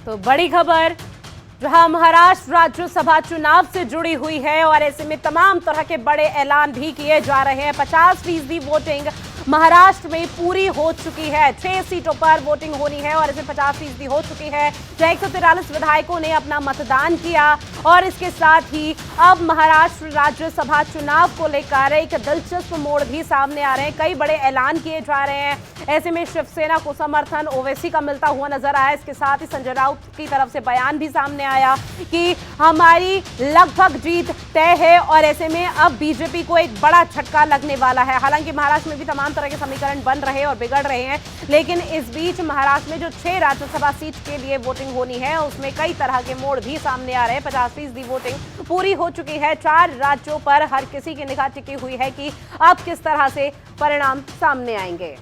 तो बड़ी खबर जहां महाराष्ट्र राज्यसभा चुनाव से जुड़ी हुई है और ऐसे में तमाम तरह के बड़े ऐलान भी किए जा रहे हैं। 50% वोटिंग महाराष्ट्र में पूरी हो चुकी है। 6 सीटों पर वोटिंग होनी है और इसमें 50% हो चुकी है। 143 विधायकों ने अपना मतदान किया और इसके साथ ही अब महाराष्ट्र राज्यसभा चुनाव को लेकर एक दिलचस्प मोड़ भी सामने आ रहे हैं। कई बड़े ऐलान किए जा रहे हैं। ऐसे में शिवसेना को समर्थन ओवैसी का मिलता हुआ नजर आया। इसके साथ ही संजय राउत की तरफ से बयान भी सामने आया कि हमारी लगभग जीत तय है और ऐसे में अब बीजेपी को एक बड़ा झटका लगने वाला है। हालांकि महाराष्ट्र में भी तमाम तरह के समीकरण बन रहे और बिगड़ रहे हैं, लेकिन इस बीच महाराष्ट्र में जो 6 राज्यसभा सीट के लिए वोटिंग होनी है उसमें कई तरह के मोड़ भी सामने आ रहे हैं। 50% वोटिंग पूरी हो चुकी है। 4 राज्यों पर हर किसी की निगाह टिकी हुई है कि अब किस तरह से परिणाम सामने आएंगे।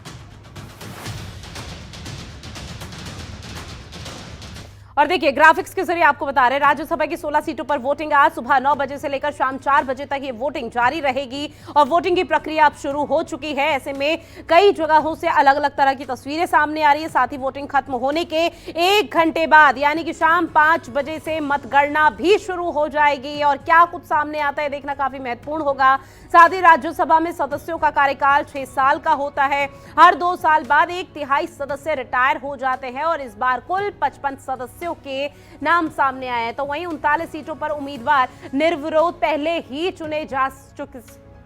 और देखिए ग्राफिक्स के जरिए आपको बता रहे हैं राज्यसभा की 16 सीटों पर वोटिंग आज सुबह 9 बजे से लेकर शाम 4 बजे तक ये वोटिंग जारी रहेगी और वोटिंग की प्रक्रिया अब शुरू हो चुकी है। ऐसे में कई जगहों से अलग अलग तरह की तस्वीरें सामने आ रही है। साथ ही वोटिंग खत्म होने के 1 घंटे बाद यानी कि शाम 5 बजे से मतगणना भी शुरू हो जाएगी और क्या कुछ सामने आता है देखना काफी महत्वपूर्ण होगा। साथ ही राज्यसभा में सदस्यों का कार्यकाल 6 साल का होता है। हर 2 साल बाद 1/3 सदस्य रिटायर हो जाते हैं और इस बार कुल 55 सदस्यों के नाम सामने आए हैं। तो वहीं 39 सीटों पर उम्मीदवार निर्विरोध पहले ही चुने जा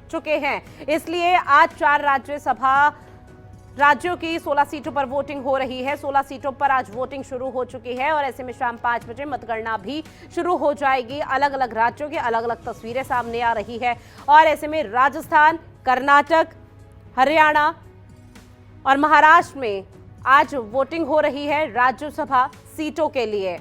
चुके हैं। इसलिए आज 4 राज्यों की 16 सीटों पर वोटिंग हो रही है। 16 सीटों पर आज वोटिंग शुरू हो चुकी है और ऐसे में शाम 5 बजे मतगणना भी शुरू हो जाएगी। अलग अलग राज्यों की अलग अलग तस्वीरें सामने आ रही है और ऐसे में राजस्थान, कर्नाटक, हरियाणा और महाराष्ट्र में आज वोटिंग हो रही है राज्यसभा सीटों के लिए।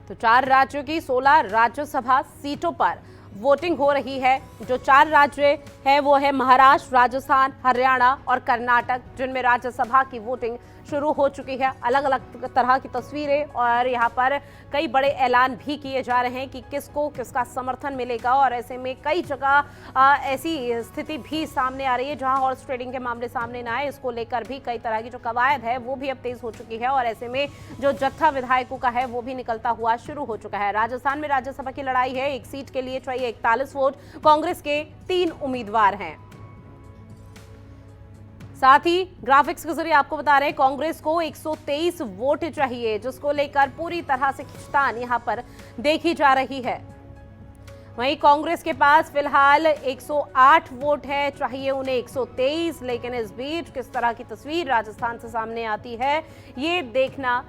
तो 4 राज्यों की 16 राज्यसभा सीटों पर वोटिंग हो रही है। जो 4 राज्य है वो है महाराष्ट्र, राजस्थान, हरियाणा और कर्नाटक, जिनमें राज्यसभा की वोटिंग शुरू हो चुकी है। अलग अलग तरह की तस्वीरें और यहाँ पर कई बड़े ऐलान भी किए जा रहे हैं कि किसको किसका समर्थन मिलेगा और ऐसे में कई जगह ऐसी स्थिति भी सामने आ रही है जहां हॉर्स ट्रेडिंग के मामले सामने ना आए, इसको लेकर भी कई तरह की जो कवायद है वो भी अब तेज हो चुकी है और ऐसे में जो जत्था विधायकों का है वो भी निकलता हुआ शुरू हो चुका है। राजस्थान में राज्यसभा की लड़ाई है। 1 सीट के लिए चाहिए 41 वोट। कांग्रेस के 3 उम्मीदवार हैं। साथ ही ग्राफिक्स के जरिए आपको बता रहे हैं कांग्रेस को 123 वोट चाहिए, जिसको लेकर पूरी तरह से खींचतान यहां पर देखी जा रही है। वहीं कांग्रेस के पास फिलहाल 108 वोट है, चाहिए उन्हें 123। लेकिन इस बीच किस तरह की तस्वीर राजस्थान से सामने आती है ये देखना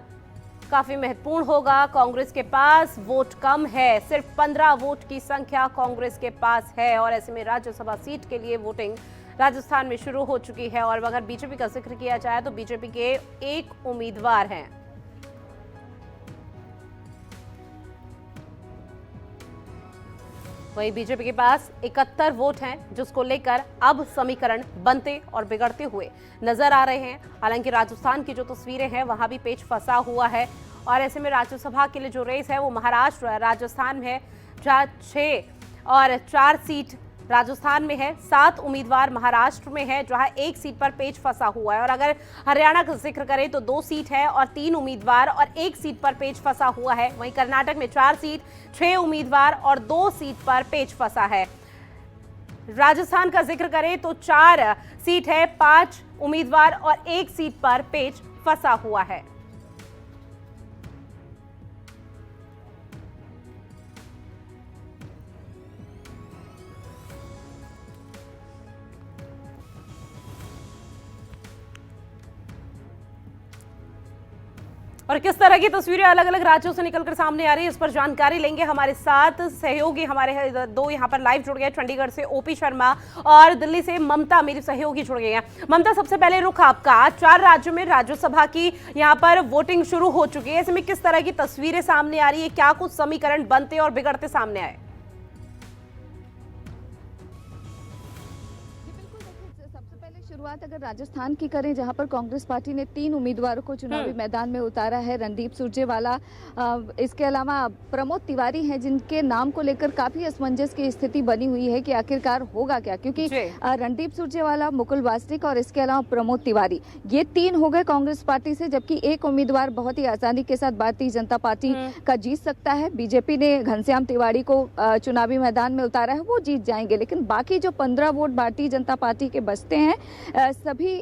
काफी महत्वपूर्ण होगा। कांग्रेस के पास वोट कम है, सिर्फ 15 वोट की संख्या कांग्रेस के पास है और ऐसे में राज्यसभा सीट के लिए वोटिंग राजस्थान में शुरू हो चुकी है। और अगर बीजेपी का जिक्र किया जाए तो बीजेपी के 1 उम्मीदवार हैं। वहीं बीजेपी के पास 71 वोट हैं, जिसको लेकर अब समीकरण बनते और बिगड़ते हुए नजर आ रहे हैं। हालांकि राजस्थान की जो तस्वीरें हैं वहां भी पेच फंसा हुआ है और ऐसे में राज्यसभा के लिए जो रेस है वो महाराष्ट्र राजस्थान में है, जहां 6 और 4 सीट राजस्थान में है। 7 उम्मीदवार महाराष्ट्र में है, जहां 1 सीट पर पेच फंसा हुआ है। और अगर हरियाणा का जिक्र करें तो 2 सीट है और 3 उम्मीदवार और 1 सीट पर पेच फंसा हुआ है। वहीं कर्नाटक में 4 सीट, 6 उम्मीदवार और 2 सीट पर पेच फंसा है। राजस्थान का जिक्र करें तो 4 सीट है, 5 उम्मीदवार और 1 सीट पर पेच फंसा हुआ है। और किस तरह की तस्वीरें अलग अलग राज्यों से निकलकर सामने आ रही है इस पर जानकारी लेंगे। हमारे साथ सहयोगी हमारे 2 यहाँ पर लाइव जुड़ गए। चंडीगढ़ से ओपी शर्मा और दिल्ली से ममता मेरी सहयोगी जुड़ गई हैं। ममता, सबसे पहले रुख आपका। 4 राज्यों में राज्यसभा की यहाँ पर वोटिंग शुरू हो चुकी है। इसमें किस तरह की तस्वीरें सामने आ रही है, क्या कुछ समीकरण बनते और बिगड़ते सामने आए? शुरुआत अगर राजस्थान की करें, जहां पर कांग्रेस पार्टी ने 3 उम्मीदवारों को चुनावी मैदान में उतारा है। रणदीप सुरजेवाला, इसके अलावा प्रमोद तिवारी हैं, जिनके नाम को लेकर काफी असमंजस की स्थिति बनी हुई है कि आखिरकार होगा क्या, क्योंकि रणदीप सुरजेवाला, मुकुल वासनिक और इसके अलावा प्रमोद तिवारी, ये 3 हो गए कांग्रेस पार्टी से, जबकि एक उम्मीदवार बहुत ही आसानी के साथ भारतीय जनता पार्टी का जीत सकता है। बीजेपी ने घनश्याम तिवारी को चुनावी मैदान में उतारा है, वो जीत जाएंगे। लेकिन बाकी जो 15 वोट भारतीय जनता पार्टी के बचते हैं, सभी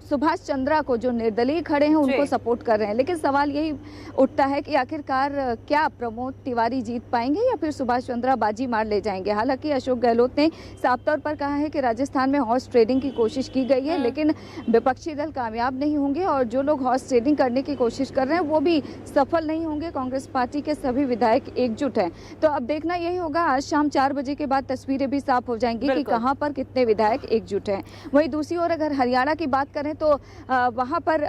सुभाष चंद्रा को, जो निर्दलीय खड़े हैं, उनको सपोर्ट कर रहे हैं। लेकिन सवाल यही उठता है कि आखिरकार क्या प्रमोद तिवारी जीत पाएंगे या फिर सुभाष चंद्रा बाजी मार ले जाएंगे। हालांकि अशोक गहलोत ने साफ तौर पर कहा है कि राजस्थान में हॉर्स ट्रेडिंग की कोशिश की गई है, लेकिन विपक्षी दल कामयाब नहीं होंगे और जो लोग हॉर्स ट्रेडिंग करने की कोशिश कर रहे हैं वो भी सफल नहीं होंगे। कांग्रेस पार्टी के सभी विधायक एकजुट हैं। तो अब देखना यही होगा, आज शाम 4 बजे के बाद तस्वीरें भी साफ हो जाएंगी कि कहां पर कितने विधायक एकजुट हैं। वहीं दूसरी ओर अगर हरियाणा की बात करें तो वहां पर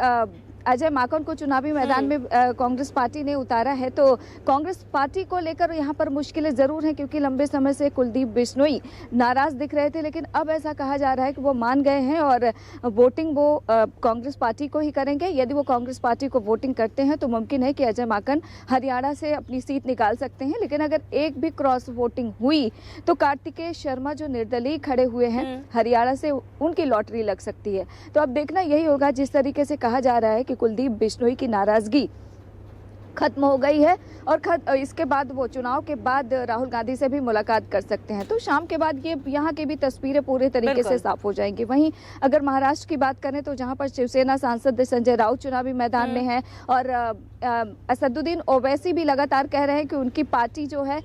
अजय माकन को चुनावी मैदान में कांग्रेस पार्टी ने उतारा है। तो कांग्रेस पार्टी को लेकर यहाँ पर मुश्किलें जरूर हैं, क्योंकि लंबे समय से कुलदीप बिश्नोई नाराज दिख रहे थे, लेकिन अब ऐसा कहा जा रहा है कि वो मान गए हैं और वोटिंग वो कांग्रेस पार्टी को ही करेंगे। यदि वो कांग्रेस पार्टी को वोटिंग करते हैं तो मुमकिन है कि अजय माकन हरियाणा से अपनी सीट निकाल सकते हैं। लेकिन अगर एक भी क्रॉस वोटिंग हुई तो कार्तिकेय शर्मा, जो निर्दलीय खड़े हुए हैं हरियाणा से, उनकी लॉटरी लग सकती है। तो अब देखना यही होगा, जिस तरीके से कहा जा रहा है कि कुलदीप बिश्नोई की नाराजगी खत्म हो गई है और इसके बाद वो चुनाव के बाद राहुल गांधी से भी मुलाकात कर सकते हैं। तो शाम के बाद ये यहाँ की भी तस्वीरें पूरे तरीके से साफ हो जाएंगी। वहीं अगर महाराष्ट्र की बात करें तो जहाँ पर शिवसेना सांसद संजय राउत चुनावी मैदान में है और असदुद्दीन ओवैसी भी लगातार कह रहे हैं कि उनकी पार्टी जो है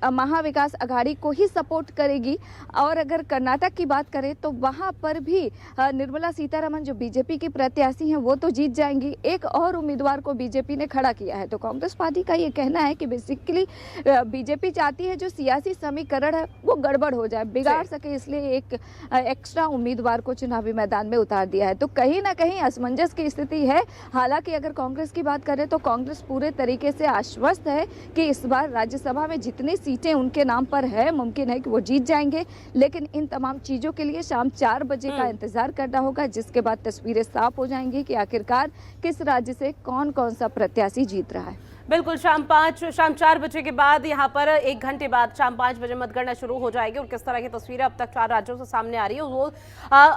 महाविकास आघाड़ी को ही सपोर्ट करेगी। और अगर कर्नाटक की बात करें तो वहां पर भी निर्मला सीतारमण, जो बीजेपी की प्रत्याशी हैं, वो तो जीत जाएंगी। एक और उम्मीदवार को बीजेपी ने खड़ा किया है। तो कांग्रेस पार्टी का ये कहना है कि बेसिकली बीजेपी चाहती है जो सियासी समीकरण है वो गड़बड़ हो जाए, बिगाड़ सके, इसलिए एक एक्स्ट्रा उम्मीदवार को चुनावी मैदान में उतार दिया है। तो कहीं ना कहीं असमंजस की स्थिति है। हालांकि अगर कांग्रेस की बात करें तो कांग्रेस पूरे तरीके से आश्वस्त है कि इस बार राज्यसभा में जितनी सीटें उनके नाम पर है, मुमकिन है कि वो जीत जाएंगे। लेकिन इन तमाम चीजों के लिए शाम 4 बजे का इंतजार करना होगा, जिसके बाद तस्वीरें साफ हो जाएंगी कि आखिरकार किस राज्य से कौन कौन सा प्रत्याशी जीत रहा है। बिल्कुल, शाम 4 बजे के बाद यहाँ पर 1 घंटे बाद शाम 5 बजे मतगणना शुरू हो जाएगी और किस तरह की तस्वीरें अब तक 4 राज्यों से सामने आ रही है वो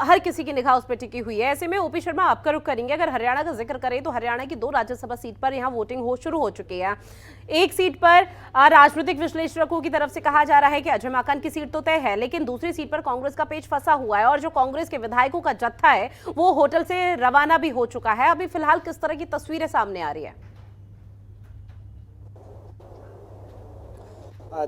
हर किसी की निगाह उस पर टिकी हुई है। ऐसे में ओपी शर्मा आपका रुख करेंगे। अगर हरियाणा का जिक्र करें तो हरियाणा की 2 राज्यसभा सीट पर यहाँ वोटिंग शुरू हो चुकी है। एक सीट पर राजनीतिक विश्लेषकों की तरफ से कहा जा रहा है कि अजय माकन की सीट तो तय है, लेकिन दूसरी सीट पर कांग्रेस का पेच फंसा हुआ है और जो कांग्रेस के विधायकों का जत्था है वो होटल से रवाना भी हो चुका है। अभी फिलहाल किस तरह की तस्वीरें सामने आ रही है?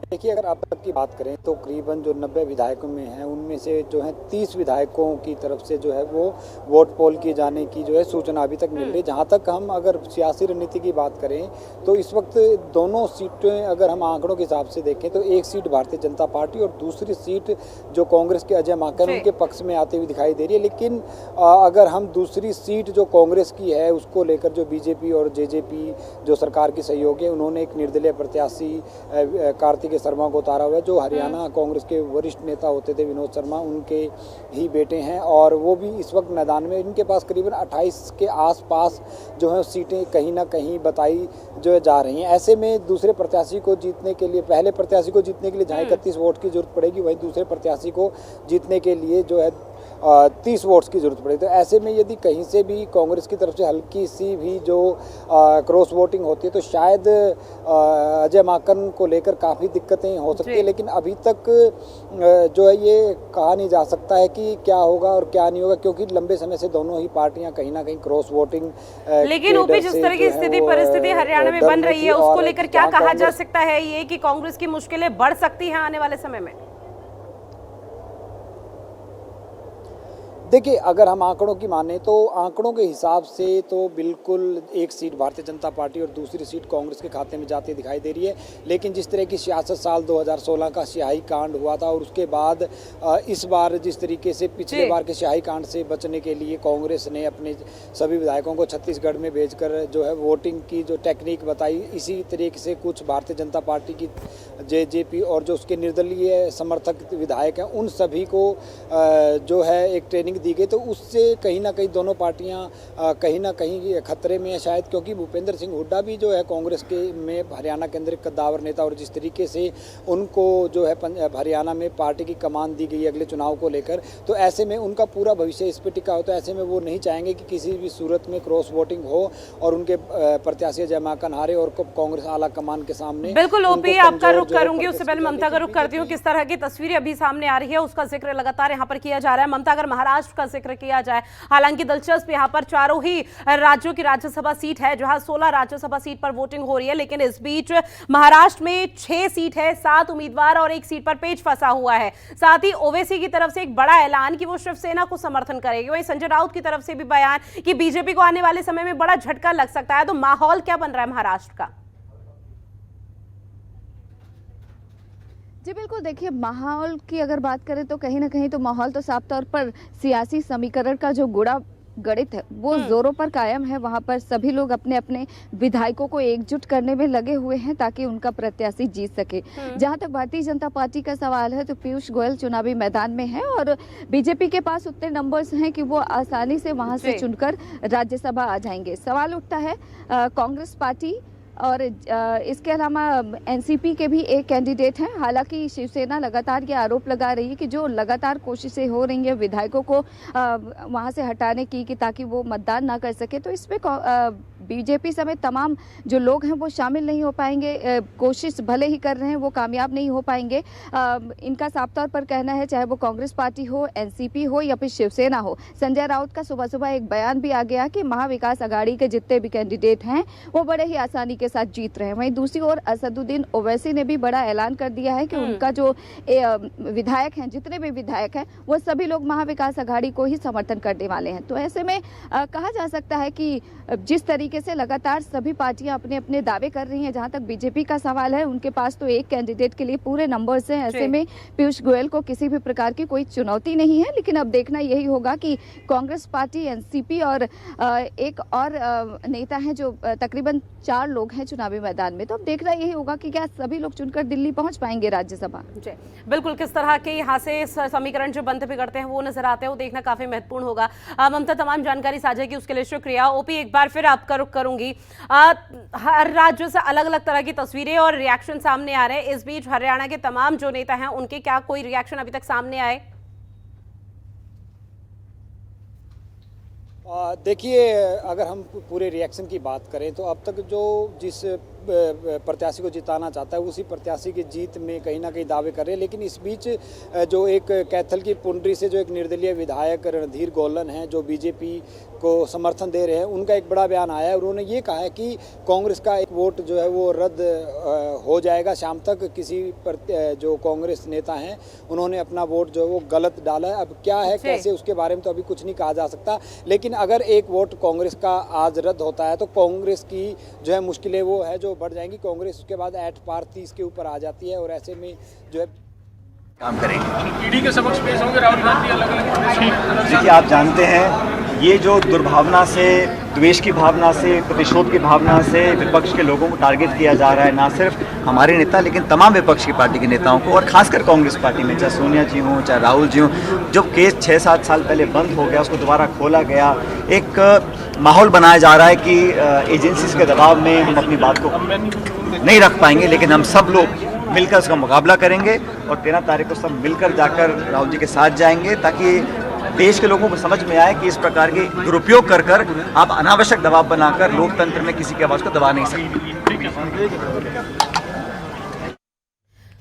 देखिए, अगर आप तक की बात करें तो करीबन जो 90 विधायकों में हैं उनमें से जो है 30 विधायकों की तरफ से जो है वो वोट पोल किए जाने की जो है सूचना अभी तक मिल रही है। जहां तक हम अगर सियासी रणनीति की बात करें तो इस वक्त दोनों सीटें अगर हम आंकड़ों के हिसाब से देखें तो एक सीट भारतीय जनता पार्टी और दूसरी सीट जो कांग्रेस के अजय माकन उनके पक्ष में आते हुए दिखाई दे रही है। लेकिन अगर हम दूसरी सीट जो कांग्रेस की है उसको लेकर जो बीजेपी और जेजेपी जो सरकार की सहयोगी है, उन्होंने एक निर्दलीय प्रत्याशी कार्तिकेय शर्मा को उतारा हुआ है, जो हरियाणा कांग्रेस के वरिष्ठ नेता होते थे विनोद शर्मा, उनके ही बेटे हैं और वो भी इस वक्त मैदान में। इनके पास करीबन 28 के आसपास जो है सीटें कहीं ना कहीं बताई जो जा रही हैं। ऐसे में दूसरे प्रत्याशी को जीतने के लिए, पहले प्रत्याशी को जीतने के लिए जहाँ 31 वोट की जरूरत पड़ेगी, वहीं दूसरे प्रत्याशी को जीतने के लिए जो है 30 वोट्स की जरूरत पड़ेगी। तो ऐसे में यदि कहीं से भी कांग्रेस की तरफ से हल्की सी भी जो क्रॉस वोटिंग होती है तो शायद अजय माकन को लेकर काफ़ी दिक्कतें हो सकती है। लेकिन अभी तक जो है ये कहा नहीं जा सकता है कि क्या होगा और क्या नहीं होगा, क्योंकि लंबे समय से दोनों ही पार्टियां कहीं ना कहीं क्रॉस वोटिंग। लेकिन ओपी, जिस तरह की स्थिति परिस्थिति हरियाणा में बन रही है उसको लेकर क्या कहा जा सकता है ये कि कांग्रेस की मुश्किलें बढ़ सकती हैं आने वाले समय में? देखिए, अगर हम आंकड़ों की माने तो आंकड़ों के हिसाब से तो बिल्कुल एक सीट भारतीय जनता पार्टी और दूसरी सीट कांग्रेस के खाते में जाती दिखाई दे रही है। लेकिन जिस तरह की सियासत साल 2016 का स्याही कांड हुआ था और उसके बाद इस बार जिस तरीके से पिछले बार के स्याही कांड से बचने के लिए कांग्रेस ने अपने सभी विधायकों को छत्तीसगढ़ में भेजकर जो है वोटिंग की जो टेक्निक बताई, इसी तरीके से कुछ भारतीय जनता पार्टी की जेजेपी और जो उसके निर्दलीय समर्थक विधायक हैं उन सभी को जो है एक ट्रेनिंग दी गई। तो उससे कहीं ना कहीं दोनों पार्टियां कहीं ना कहीं खतरे में है शायद, क्योंकि भूपेंद्र सिंह हुड्डा भी जो है कांग्रेस के में हरियाणा के अंदर एक कद्दावर नेता, और जिस तरीके से उनको जो है हरियाणा में पार्टी की कमान दी गई अगले चुनाव को लेकर, तो ऐसे में उनका पूरा भविष्य इस पर टिका होता है। ऐसे में वो नहीं चाहेंगे कि किसी भी सूरत में क्रॉस वोटिंग हो और उनके प्रत्याशी जयमाकन हारे और कांग्रेस आला कमान के सामने। बिल्कुल ओपी, आपका रुख करूंगी, उससे पहले ममता का रुख करती हूँ। किस तरह की तस्वीरें अभी सामने आ रही है उसका जिक्र लगातार यहाँ पर किया जा रहा है। ममता, अगर महाराष्ट्र का जिक्र किया जाए, हालांकि दिलचस्प यहाँ पर चारों ही राज्यों की राज्यसभा सीट है जहां 16 राज्यसभा सीट पर वोटिंग हो रही है, लेकिन इस बीच महाराष्ट्र में 6 सीट है, 7 उम्मीदवार और 1 सीट पर पेच फंसा हुआ है। साथ ही ओवैसी की तरफ से एक बड़ा ऐलान कि वो शिवसेना को समर्थन करेगी। वहीं संजय राउत की तरफ से भी बयान कि बीजेपी को आने वाले समय में बड़ा झटका लग सकता है। तो माहौल क्या बन रहा है महाराष्ट्र का? जी बिल्कुल, देखिए माहौल की अगर बात करें तो कहीं ना कहीं तो माहौल तो साफ तौर पर सियासी समीकरण का जो गणित है वो जोरों पर कायम है। वहां पर सभी लोग अपने अपने विधायकों को एकजुट करने में लगे हुए हैं ताकि उनका प्रत्याशी जीत सके। जहां तक भारतीय जनता पार्टी का सवाल है तो पीयूष गोयल चुनावी मैदान में है और बीजेपी के पास उतने नंबर्स हैं कि वो आसानी से वहां से चुनकर राज्यसभा आ जाएंगे। सवाल उठता है कांग्रेस पार्टी और इसके अलावा एनसीपी के भी एक कैंडिडेट हैं। हालांकि शिवसेना लगातार ये आरोप लगा रही है कि जो लगातार कोशिशें हो रही हैं विधायकों को वहां से हटाने की कि ताकि वो मतदान ना कर सके, तो इसमें बीजेपी समेत तमाम जो लोग हैं वो शामिल नहीं हो पाएंगे। कोशिश भले ही कर रहे हैं वो कामयाब नहीं हो पाएंगे। इनका साफ तौर पर कहना है, चाहे वो कांग्रेस पार्टी हो, एनसीपी हो या फिर शिवसेना हो। संजय राउत का सुबह सुबह एक बयान भी आ गया कि महाविकास अघाड़ी के जितने भी कैंडिडेट हैं वो बड़े ही आसानी के साथ जीत रहे हैं। वहीं दूसरी ओर असदुद्दीन ओवैसी ने भी बड़ा ऐलान कर दिया है कि उनका जो विधायक हैं, जितने भी विधायक हैं वो सभी लोग महाविकास अघाड़ी को ही समर्थन करने वाले हैं। तो ऐसे में कहा जा सकता है कि जिस तरीके से लगातार सभी पार्टियां अपने अपने दावे कर रही हैं, जहां तक बीजेपी का सवाल है उनके पास तो एक कैंडिडेट के लिए पूरे नंबर्स हैं। ऐसे में पीयूष गोयल को किसी भी प्रकार की कोई चुनौती नहीं है। लेकिन अब देखना यही होगा कि कांग्रेस पार्टी, एनसीपी और एक और नेता है जो तकरीबन 4 लोग हैं चुनावी मैदान में, तो अब देखना यही होगा कि क्या सभी लोग चुनकर दिल्ली पहुंच पाएंगे राज्यसभा। जी बिल्कुल, किस तरह के यहाँ से समीकरण जो बनते बिगड़ते हैं वो नजर आते हैं, वो देखना काफी महत्वपूर्ण होगा। ममता, तमाम जानकारी साझा की उसके लिए शुक्रिया। ओपी, एक बार फिर आपका रुख करूंगी। हर राज्य से अलग अलग तरह की तस्वीरें और रिएक्शन सामने आ रहे हैं। इस बीच हरियाणा के तमाम जो नेता हैं उनके क्या कोई रिएक्शन अभी तक सामने आए? देखिए, अगर हम पूरे रिएक्शन की बात करें तो अब तक जो जिस प्रत्याशी को जिताना चाहता है उसी प्रत्याशी की जीत में कहीं ना कहीं दावे कर रहे हैं। लेकिन इस बीच जो एक कैथल की पुंडरी से जो एक निर्दलीय विधायक रणधीर गोलन हैं जो बीजेपी को समर्थन दे रहे हैं, उनका एक बड़ा बयान आया है। उन्होंने ये कहा है कि कांग्रेस का एक वोट जो है वो रद्द हो जाएगा शाम तक। किसी जो कांग्रेस नेता हैं उन्होंने अपना वोट जो है वो गलत डाला है। अब क्या है कैसे, उसके बारे में तो अभी कुछ नहीं कहा जा सकता। लेकिन अगर एक वोट कांग्रेस का आज रद्द होता है तो कांग्रेस की जो है मुश्किलें वो है जो बढ़ जाएंगी। कांग्रेस उसके बाद 8 पार 30 के ऊपर आ जाती है और ऐसे में जो है काम करेंगे। ईडी के समक्ष पेश होंगे राहुल गांधी अलग-अलग। देखिए, आप जानते हैं ये जो दुर्भावना से, द्वेष की भावना से, प्रतिशोध की भावना से विपक्ष के लोगों को टारगेट किया जा रहा है, ना सिर्फ हमारे नेता लेकिन तमाम विपक्ष की पार्टी के नेताओं को, और खासकर कांग्रेस पार्टी में चाहे सोनिया जी हों चाहे राहुल जी हों। जो केस 6-7 साल पहले बंद हो गया उसको दोबारा खोला गया। एक माहौल बनाया जा रहा है कि एजेंसीज के दबाव में हम अपनी बात को नहीं रख पाएंगे, लेकिन हम सब लोग मिलकर उसका मुकाबला करेंगे और 13 तारीख को सब मिलकर जाकर राहुल जी के साथ जाएंगे ताकि देश के लोगों को समझ में आए कि इस प्रकार के दुरुपयोग कर कर आप अनावश्यक दबाव बनाकर लोकतंत्र में किसी की आवाज़ को दबा नहीं सकते।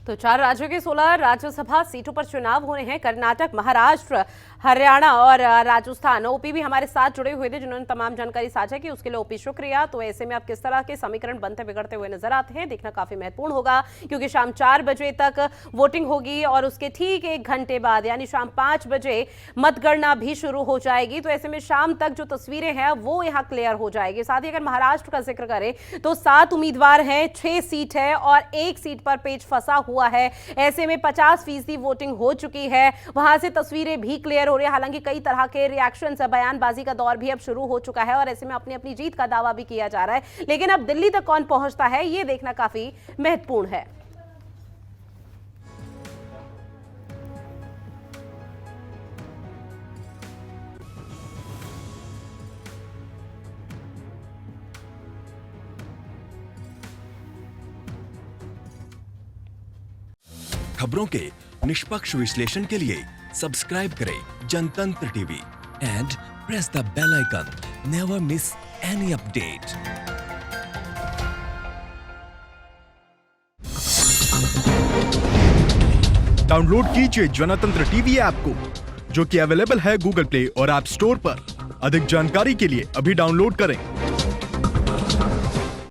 तो 4 राज्यों के 16 राज्यसभा सीटों पर चुनाव होने हैं। कर्नाटक, महाराष्ट्र, हरियाणा और राजस्थान। ओपी भी हमारे साथ जुड़े हुए थे जिन्होंने तमाम जानकारी साझा की, उसके लिए ओपी शुक्रिया। तो ऐसे में अब किस तरह के समीकरण बनते बिगड़ते हुए नजर आते हैं देखना काफी महत्वपूर्ण होगा, क्योंकि शाम 4 बजे तक वोटिंग होगी और उसके ठीक 1 घंटे बाद यानी शाम 5 बजे मतगणना भी शुरू हो जाएगी। तो ऐसे में शाम तक जो तस्वीरें हैं वो यहाँ क्लियर हो जाएगी। साथ ही अगर महाराष्ट्र का जिक्र करें तो 7 उम्मीदवार हैं, 6 सीट है और 1 सीट पर पेच फंसा हुआ है। ऐसे में 50% वोटिंग हो चुकी है, वहां से तस्वीरें भी क्लियर हो रही है। हालांकि कई तरह के रिएक्शन, बयानबाजी का दौर भी अब शुरू हो चुका है और ऐसे में अपनी अपनी जीत का दावा भी किया जा रहा है। लेकिन अब दिल्ली तक कौन पहुंचता है ये देखना काफी महत्वपूर्ण है। खबरों के निष्पक्ष विश्लेषण के लिए सब्सक्राइब करें Jantantra TV and press the bell icon. Never miss any update. Download कीजिए जनतंत्र टीवी ऐप को, जो कि अवेलेबल है गूगल प्ले और ऐप स्टोर पर। अधिक जानकारी के लिए अभी डाउनलोड करें।